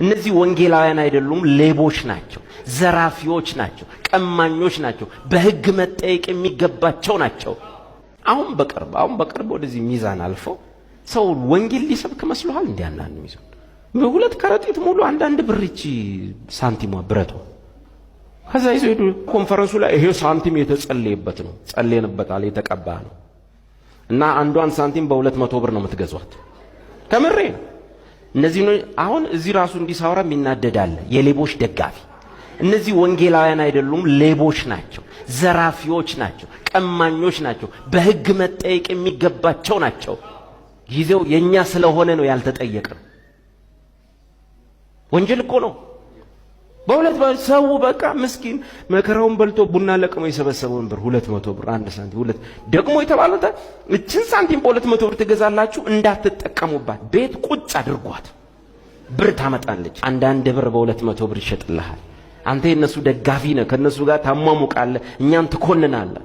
እነዚህ ወንጌላውያን አይደሉም፣ ሌቦች ናቸው፣ ዘራፊዎች ናቸው፣ ቀማኞች ናቸው፣ በሕግ መጠየቅ የሚገባቸው ናቸው። አሁን በቅርብ ወደዚህ ሚዛን አልፎ ሰው ወንጌል ሊሰብክ መስሎሃል እንዲያናን ሚዛን በሁለት ከረጢት ሙሉ አንዳንድ ብርቺ ሳንቲሟ ብረቷ ከዛ ይዞ ሄዱ። ኮንፈረንሱ ላይ ይሄ ሳንቲም የተጸለየበት ነው፣ ጸለየንበታል፣ የተቀባ ነው እና አንዷን ሳንቲም በ200 ብር ነው የምትገዟት። ከምሬ ነው። እነዚህ አሁን እዚህ ራሱ እንዲሳወራ የሚናደዳለ የሌቦች ደጋፊ። እነዚህ ወንጌላውያን አይደሉም፣ ሌቦች ናቸው፣ ዘራፊዎች ናቸው፣ ቀማኞች ናቸው፣ በሕግ መጠየቅ የሚገባቸው ናቸው። ጊዜው የኛ ስለሆነ ነው ያልተጠየቀው። ወንጀል እኮ ነው። በሁለት ሰው በቃ ምስኪን መከራውን በልቶ ቡና ለቅሞ የሰበሰበውን ብር 200 ብር አንድ ሳንቲም ሁለት ደግሞ የተባለው እችን ሳንቲም በ200 ብር ትገዛላችሁ እንዳትጠቀሙባት ቤት ቁጭ አድርጓት ብር ታመጣለች። አንዳንድ ብር በ200 ብር ይሸጥልሃል። አንተ የነሱ ደጋፊ ነህ፣ ከነሱ ጋር ታሟሙቃለህ፣ እኛን ትኮንናለህ።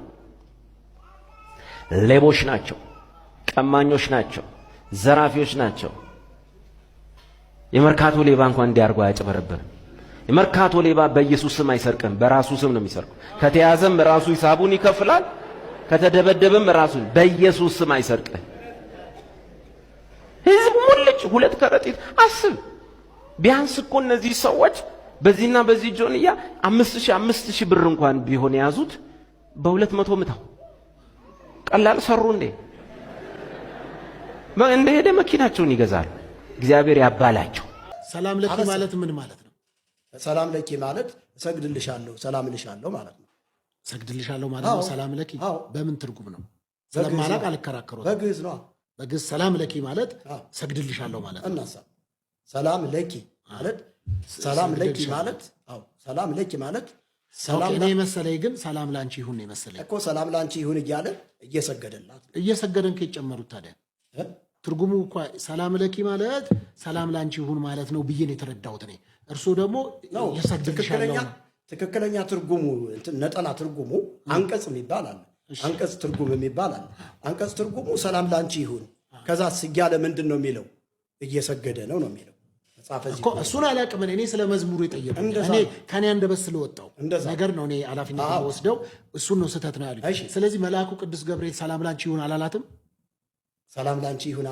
ሌቦች ናቸው፣ ቀማኞች ናቸው፣ ዘራፊዎች ናቸው። የመርካቶ ሌባ እንኳን እንዲያርጓ ያጭበረብርም። የመርካቶ ሌባ በኢየሱስ ስም አይሰርቅም፣ በራሱ ስም ነው የሚሰርቀው። ከተያዘም ራሱ ሂሳቡን ይከፍላል፣ ከተደበደበም ራሱ። በኢየሱስ ስም አይሰርቅም። ህዝብ ሙልጭ ሁለት ከረጢት አስብ። ቢያንስ እኮ እነዚህ ሰዎች በዚህና በዚህ ጆንያ 5000 ብር እንኳን ቢሆን የያዙት በ200 ምታው ቀላል ሰሩ እንዴ? እንደሄደ መኪናቸውን ይገዛሉ። እግዚአብሔር ያባላቸው። ሰላም ለኪ ማለት ምን ማለት ነው? ሰላም ለኪ ማለት እሰግድልሻለሁ፣ ሰላም ልሻለሁ ማለት ነው። እሰግድልሻለሁ ማለት ነው። ሰላም ለኪ በምን ትርጉም ነው? ስለማላቅ አልከራከረው። በግዕዝ ነው። በግዕዝ ሰላም ለኪ ማለት እሰግድልሻለሁ ማለት ነው። እናሳ ሰላም ለኪ ማለት ሰላም ለኪ ማለት ሰላም ለኪ ማለት ሰላም እኔ መሰለኝ፣ ግን ሰላም ላንቺ ይሁን ነው መሰለኝ እኮ። ሰላም ላንቺ ይሁን እያለ እየሰገደላት እየሰገደን ከጨመሩት ታዲያ ትርጉሙ እኮ ሰላም ለኪ ማለት ሰላም ላንቺ ይሁን ማለት ነው ብዬ ነው የተረዳሁት እኔ። እርሱ ደግሞ ይሰግድልሻለሁ። ትክክለኛ ትርጉሙ ነጠላ ትርጉሙ አንቀጽ የሚባል አለ። አንቀጽ ትርጉም የሚባል አለ። አንቀጽ ትርጉሙ ሰላም ላንቺ ይሁን፣ ከዛ ስያለ ምንድን ነው የሚለው? እየሰገደ ነው የሚለው እኮ። እሱን አላውቅም እኔ ስለ መዝሙሩ የጠየቁት እኔ ከኔ አንደበት ስለወጣው ነገር ነው። እኔ ኃላፊነት ወስደው እሱን ነው ስህተት ነው ያሉት። ስለዚህ መልአኩ ቅዱስ ገብርኤል ሰላም ላንቺ ይሁን አላላትም? ሰላም ላንቺ ይሁን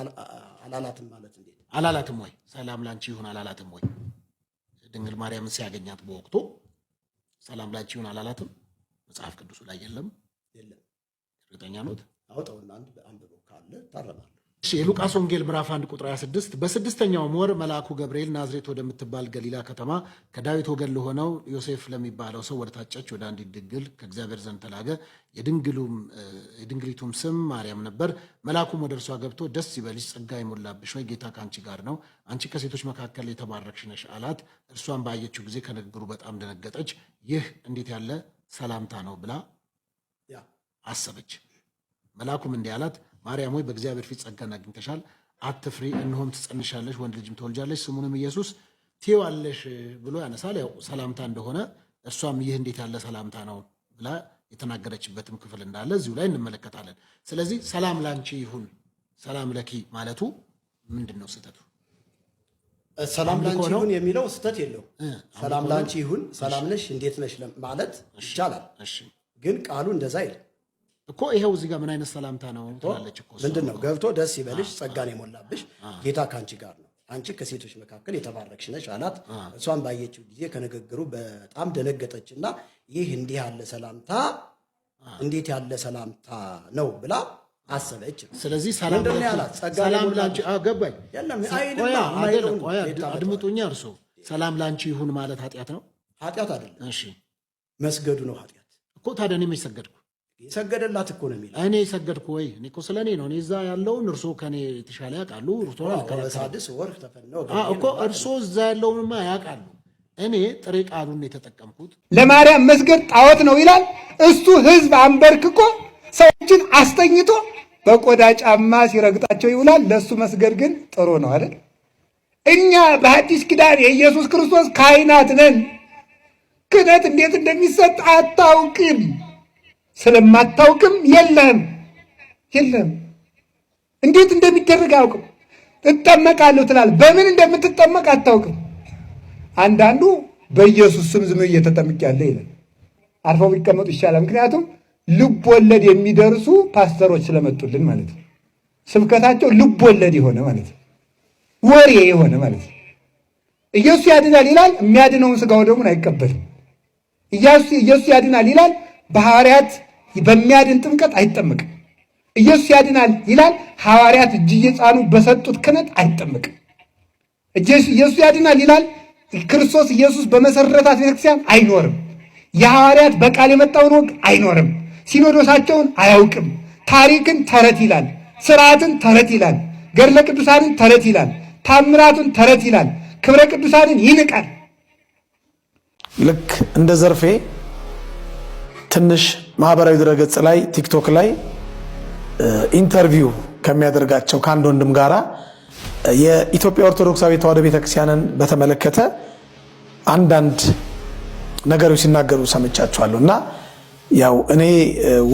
አላላትም ማለት እንዴት? አላላትም ወይ? ሰላም ላንቺ ይሁን አላላትም ወይ? ድንግል ማርያምን ሲያገኛት በወቅቱ ሰላም ላንቺ ይሁን አላላትም? መጽሐፍ ቅዱሱ ላይ የለም። እርግጠኛ ኖት? አውጣውና አንብበው ካለ ታረማለህ። የሉቃስ ወንጌል ምዕራፍ 1 ቁጥር 26 በስድስተኛው ወር መልአኩ ገብርኤል ናዝሬት ወደምትባል ገሊላ ከተማ ከዳዊት ወገን ለሆነው ዮሴፍ ለሚባለው ሰው ወደ ታጨች ወደ አንዲት ድንግል ከእግዚአብሔር ዘንድ ተላከ። የድንግሊቱም ስም ማርያም ነበር። መልአኩም ወደ እርሷ ገብቶ ደስ ይበልሽ፣ ጸጋ የሞላብሽ ሆይ ጌታ ከአንቺ ጋር ነው፣ አንቺ ከሴቶች መካከል የተባረክሽ ነሽ አላት። እርሷን ባየችው ጊዜ ከንግግሩ በጣም ደነገጠች። ይህ እንዴት ያለ ሰላምታ ነው ብላ አሰበች። መልአኩም እንዲህ አላት፣ ማርያም ሆይ በእግዚአብሔር ፊት ጸጋን አግኝተሻል፣ አትፍሪ፣ እነሆም ትጸንሻለሽ፣ ወንድ ልጅም ትወልጃለሽ፣ ስሙንም ኢየሱስ ትይዋለሽ ብሎ ያነሳል። ያው ሰላምታ እንደሆነ እርሷም ይህ እንዴት ያለ ሰላምታ ነው ብላ የተናገረችበትም ክፍል እንዳለ እዚሁ ላይ እንመለከታለን። ስለዚህ ሰላም ላንቺ ይሁን፣ ሰላም ለኪ ማለቱ ምንድን ነው ስህተቱ? ሰላም ላንቺ ይሁን የሚለው ስህተት የለው። ሰላም ላንቺ ይሁን፣ ሰላም ነሽ፣ እንዴት ነሽ ማለት ይቻላል። ግን ቃሉ እንደዛ አይደል እኮ። ይሄው እዚህ ጋር ምን አይነት ሰላምታ ነው ትላለች እኮ። ምንድነው ገብቶ ደስ ይበልሽ፣ ጸጋን የሞላብሽ ጌታ ካንቺ ጋር ነው፣ አንቺ ከሴቶች መካከል የተባረክሽ ነሽ አላት። እሷን ባየችው ጊዜ ከንግግሩ በጣም ደነገጠችና ይህ እንዲህ ያለ ሰላምታ እንዴት ያለ ሰላምታ ነው ብላ አሰበች። ስለዚህ ሰላም ላንቺ ገባኝ። አድምጡኛ። እርሶ ሰላም ላንቺ ይሁን ማለት ኃጢአት ነው? ኃጢአት አይደለም። እሺ መስገዱ ነው ኃጢአት እኮ። ታዲያ እኔ የሰገድኩ ሰገደላት እኮ ነው የሚለው። እኔ ሰገድኩ ወይ? እኔ እኮ ስለኔ ነው። እኔ እዛ ያለውን እርሶ ከኔ የተሻለ ያውቃሉ። ሳድስ ወርቅ ተፈነው እኮ እርሶ እዛ ያለውንማ ያውቃሉ። እኔ ጥሬ ቃሉን የተጠቀምኩት ለማርያም መስገድ ጣዖት ነው ይላል እሱ። ህዝብ አንበርክኮ ሰዎችን አስተኝቶ በቆዳ ጫማ ሲረግጣቸው ይውላል። ለሱ መስገድ ግን ጥሩ ነው አይደል? እኛ በሐዲስ ኪዳን የኢየሱስ ክርስቶስ ካህናት ነን። ክህነት እንዴት እንደሚሰጥ አታውቅም። ስለማታውቅም የለም እንዴት እንደሚደረግ አውቅም። እጠመቃለሁ ትላለህ። በምን እንደምትጠመቅ አታውቅም። አንዳንዱ በኢየሱስ ስም ዝም እየተጠምቂያለሁ ይላል። አርፈው ቢቀመጡ ይሻላል። ምክንያቱም ልብ ወለድ የሚደርሱ ፓስተሮች ስለመጡልን ማለት ነው። ስብከታቸው ልብ ወለድ የሆነ ማለት ነው፣ ወሬ የሆነ ማለት ነው። ኢየሱስ ያድናል ይላል፣ የሚያድነውን ሥጋው ደሙን አይቀበልም። ኢየሱስ ያድናል ይላል፣ በሐዋርያት በሚያድን ጥምቀት አይጠመቅም። ኢየሱስ ያድናል ይላል፣ ሐዋርያት እጅ እየጫኑ በሰጡት ክህነት አይጠመቅም። ኢየሱስ ያድናል ይላል፣ ክርስቶስ ኢየሱስ በመሰረታት ቤተክርስቲያን አይኖርም። የሐዋርያት በቃል የመጣውን ወግ አይኖርም። ሲኖዶሳቸውን አያውቅም። ታሪክን ተረት ይላል፣ ስርዓትን ተረት ይላል፣ ገድለ ቅዱሳንን ተረት ይላል፣ ታምራቱን ተረት ይላል፣ ክብረ ቅዱሳንን ይንቃል። ልክ እንደ ዘርፌ ትንሽ ማህበራዊ ድረገጽ ላይ ቲክቶክ ላይ ኢንተርቪው ከሚያደርጋቸው ከአንድ ወንድም ጋራ የኢትዮጵያ ኦርቶዶክሳዊ ተዋሕዶ ቤተክርስቲያንን በተመለከተ አንዳንድ ነገሮች ሲናገሩ ሰምቻቸዋለሁ እና ያው እኔ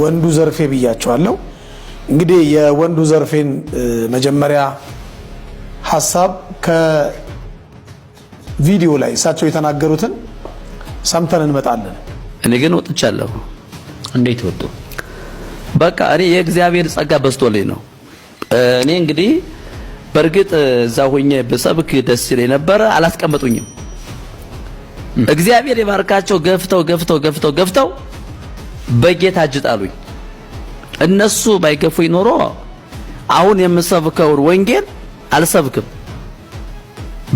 ወንዱ ዘርፌ ብያቸዋለሁ። እንግዲህ የወንዱ ዘርፌን መጀመሪያ ሐሳብ ከቪዲዮ ላይ እሳቸው የተናገሩትን ሰምተን እንመጣለን። እኔ ግን ወጥቻለሁ። እንዴት ወጡ? በቃ እኔ የእግዚአብሔር ጸጋ በስቶልኝ ነው። እኔ እንግዲህ በእርግጥ እዛ ሆኜ በሰብክ ደስ ይለኝ ነበር፣ አላስቀመጡኝም። እግዚአብሔር የባርካቸው ገፍተው በጌታ እጅ ጣሉኝ። እነሱ ባይገፉኝ ኖሮ አሁን የምሰብከው ወንጌል አልሰብክም።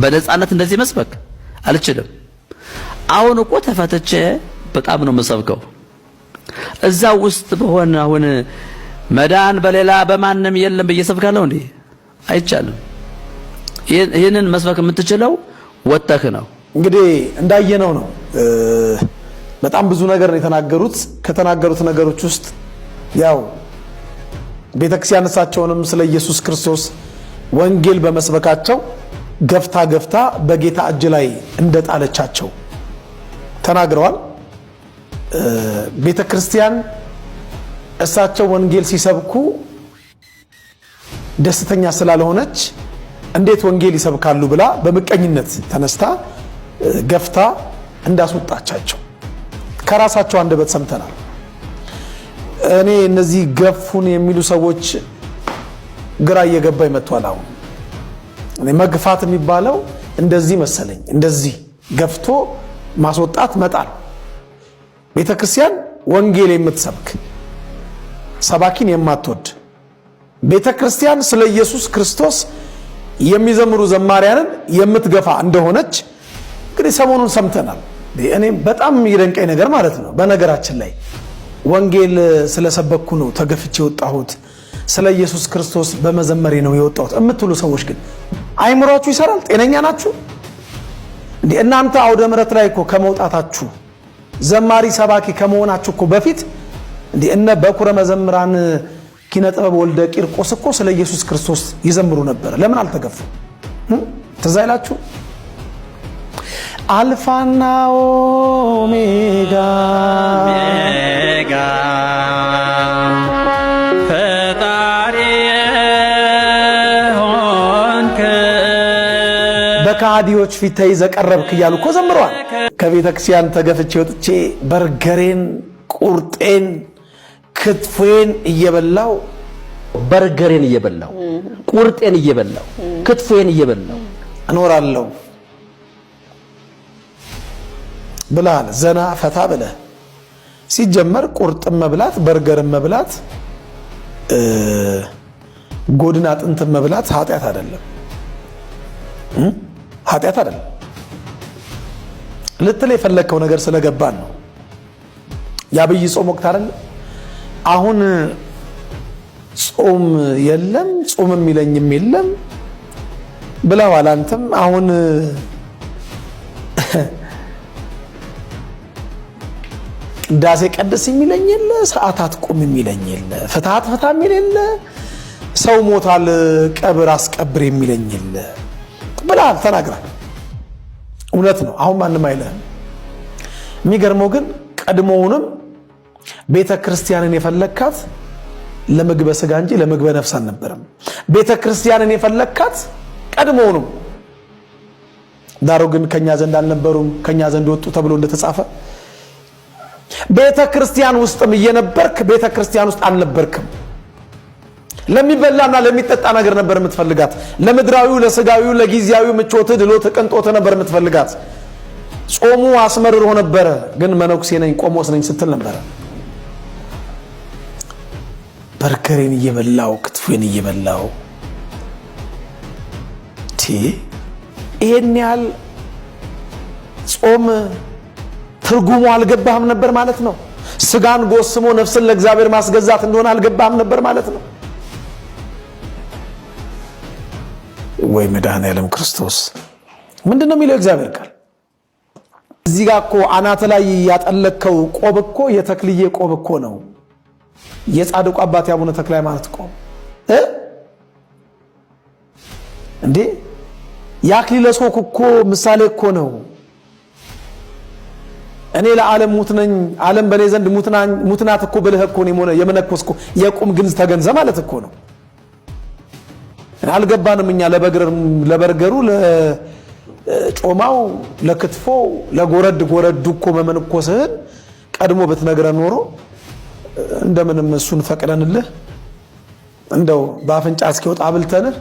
በነፃነት እንደዚህ መስበክ አልችልም። አሁን እኮ ተፈተቼ በጣም ነው የምሰብከው። እዛ ውስጥ በሆነ አሁን መዳን በሌላ በማንም የለም በየሰብካለሁ እንዴ? አይቻልም። ይህንን መስበክ የምትችለው ወጥተህ ነው። እንግዲህ እንዳየነው ነው። በጣም ብዙ ነገር ነው የተናገሩት። ከተናገሩት ነገሮች ውስጥ ያው ቤተክርስቲያን እሳቸውንም ስለ ኢየሱስ ክርስቶስ ወንጌል በመስበካቸው ገፍታ በጌታ እጅ ላይ እንደጣለቻቸው ተናግረዋል። ቤተክርስቲያን እሳቸው ወንጌል ሲሰብኩ ደስተኛ ስላልሆነች እንዴት ወንጌል ይሰብካሉ ብላ በምቀኝነት ተነስታ ገፍታ እንዳስወጣቻቸው ከራሳቸው አንደበት ሰምተናል። እኔ እነዚህ ገፉን የሚሉ ሰዎች ግራ እየገባኝ መጥቷል። አሁን እኔ መግፋት የሚባለው እንደዚህ መሰለኝ፣ እንደዚህ ገፍቶ ማስወጣት መጣል። ቤተክርስቲያን ወንጌል የምትሰብክ ሰባኪን የማትወድ ቤተክርስቲያን ስለ ኢየሱስ ክርስቶስ የሚዘምሩ ዘማሪያንን የምትገፋ እንደሆነች እንግዲህ ሰሞኑን ሰምተናል። እኔ በጣም የሚደንቀኝ ነገር ማለት ነው፣ በነገራችን ላይ ወንጌል ስለሰበኩ ነው ተገፍቼ የወጣሁት፣ ስለ ኢየሱስ ክርስቶስ በመዘመሬ ነው የወጣሁት የምትሉ ሰዎች ግን አይምሯችሁ ይሰራል? ጤነኛ ናችሁ እንዴ? እናንተ አውደ ምሕረት ላይ እኮ ከመውጣታችሁ ዘማሪ ሰባኪ ከመሆናችሁ እኮ በፊት እንዴ እነ በኩረ መዘምራን ኪነ ጥበብ ወልደ ቂርቆስ እኮ ስለ ኢየሱስ ክርስቶስ ይዘምሩ ነበር። ለምን አልተገፉ? ትዝ አይላችሁ? አልፋና ኦሜጋ ፈጣሪ ሆንክ በካዲዎች ፊት ተይዘህ ቀረብክ እያሉ እኮ ዘምረዋል። ከቤተ ክርስቲያን ተገፍቼ ወጥቼ በርገሬን፣ ቁርጤን፣ ክትፎን እየበላው በርገሬን እየበላው ቁርጤን እየበላው ክትፎን እየበላው እኖራለሁ ብላል። ዘና ፈታ ብለህ ሲጀመር ቁርጥም መብላት በርገርም መብላት ጎድን አጥንትም መብላት ኃጢአት አይደለም፣ ኃጢአት አይደለም። ልትል የፈለከው ነገር ስለገባን ነው። የአብይ ጾም ወቅት አይደለም አሁን። ጾም የለም ጾም የሚለኝም የለም ብለዋል። አንተም አሁን ቅዳሴ ቀድስ የሚለኝ የለ፣ ሰዓታት ቁም የሚለኝ የለ፣ ፍትሐት ፍታ የሚል የለ፣ ሰው ሞታል ቀብር አስቀብር የሚለኝ የለ ብለሃል፣ ተናግራል። እውነት ነው። አሁን ማንም አይልህም። የሚገርመው ግን ቀድሞውንም ቤተ ክርስቲያንን የፈለካት ለምግበ ስጋ እንጂ ለምግበ ነፍስ አልነበረም። ቤተ ክርስቲያንን የፈለካት ቀድሞውንም ዳሩ ግን ከኛ ዘንድ አልነበሩም ከኛ ዘንድ ወጡ ተብሎ እንደተጻፈ ቤተ ክርስቲያን ውስጥም እየነበርክ ቤተ ክርስቲያን ውስጥ አልነበርክም። ለሚበላና ለሚጠጣ ነገር ነበር የምትፈልጋት። ለምድራዊው ለስጋዊው ለጊዜያዊው ምቾት ድሎት ቅንጦት ነበር የምትፈልጋት። ጾሙ አስመርሮ ነበረ፣ ግን መነኩሴ ነኝ ቆሞስ ነኝ ስትል ነበረ። በርገሬን እየበላው ክትፎን እየበላው ይሄን ያህል ጾም ትርጉሙ አልገባህም ነበር ማለት ነው። ስጋን ጎስሞ ነፍስን ለእግዚአብሔር ማስገዛት እንደሆነ አልገባህም ነበር ማለት ነው። ወይ መድኃኔዓለም ክርስቶስ ምንድነው የሚለው እግዚአብሔር ቃል? እዚህ ጋር እኮ አናተ ላይ ያጠለከው ቆብ እኮ የተክልዬ ቆብ እኮ ነው። የጻድቁ አባት ያቡነ ተክለ ሃይማኖት ቆብ እንዴ የአክሊለ ሦክ እኮ ምሳሌ እኮ ነው። እኔ ለዓለም ሙት ነኝ ዓለም በኔ ዘንድ ሙትናት እኮ ብለህ እኮ ነው የመነኮስኩ የቁም ግንዝ ተገንዘ ማለት እኮ ነው። አልገባንም እኛ ለበርገሩ ለጮማው ለክትፎ ለጎረዱ እኮ መመንኮስህን ቀድሞ ብትነግረን ኖሮ እንደምንም እሱን ፈቅደንልህ እንደው በአፍንጫ እስኪወጣ አብልተንህ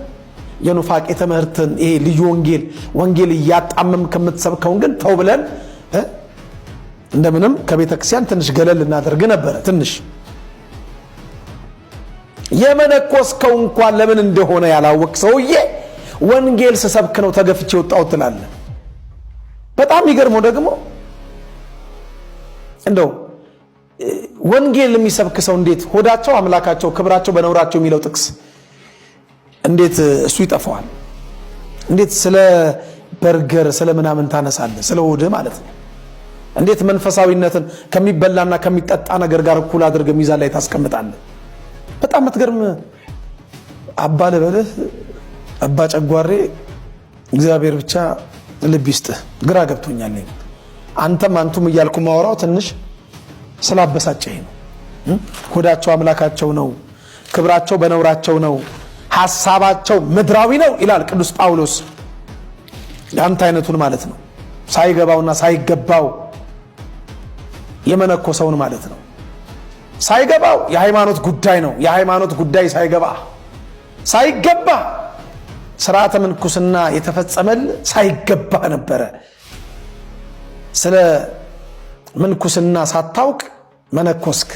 የኑፋቄ ትምህርትን ይሄ ልዩ ወንጌል እያጣመም ከምትሰብከውን ግን ተው ብለን እንደምንም ከቤተ ክርስቲያን ትንሽ ገለል እናደርግ ነበር። ትንሽ የመነኮስከው እንኳን ለምን እንደሆነ ያላወቅ ሰውዬ ወንጌል ስሰብክ ነው ተገፍቼ ወጣው ትላለህ። በጣም ይገርመው ደግሞ እንደው ወንጌል የሚሰብክ ሰው እንዴት ሆዳቸው አምላካቸው ክብራቸው በነውራቸው የሚለው ጥቅስ እንዴት እሱ ይጠፋዋል? እንዴት ስለ በርገር ስለ ምናምን ታነሳለህ? ስለ ሆድ ማለት ነው። እንዴት መንፈሳዊነትን ከሚበላና ከሚጠጣ ነገር ጋር እኩል አድርገህ ሚዛን ላይ ታስቀምጣለህ? በጣም የምትገርም አባ ልበልህ አባ ጨጓሬ እግዚአብሔር ብቻ ልብ ይስጥህ። ግራ ገብቶኛል። አንቱም እያልኩ ማወራው ትንሽ ስላበሳጨኝ ነው። ሆዳቸው አምላካቸው ነው፣ ክብራቸው በነውራቸው ነው፣ ሐሳባቸው ምድራዊ ነው ይላል ቅዱስ ጳውሎስ። ያንተ አይነቱን ማለት ነው። ሳይገባውና ሳይገባው የመነኮሰውን ማለት ነው። ሳይገባው የሃይማኖት ጉዳይ ነው። የሃይማኖት ጉዳይ ሳይገባ ስርዓተ ምንኩስና የተፈጸመል ሳይገባ ነበረ። ስለ ምንኩስና ሳታውቅ መነኮስክ።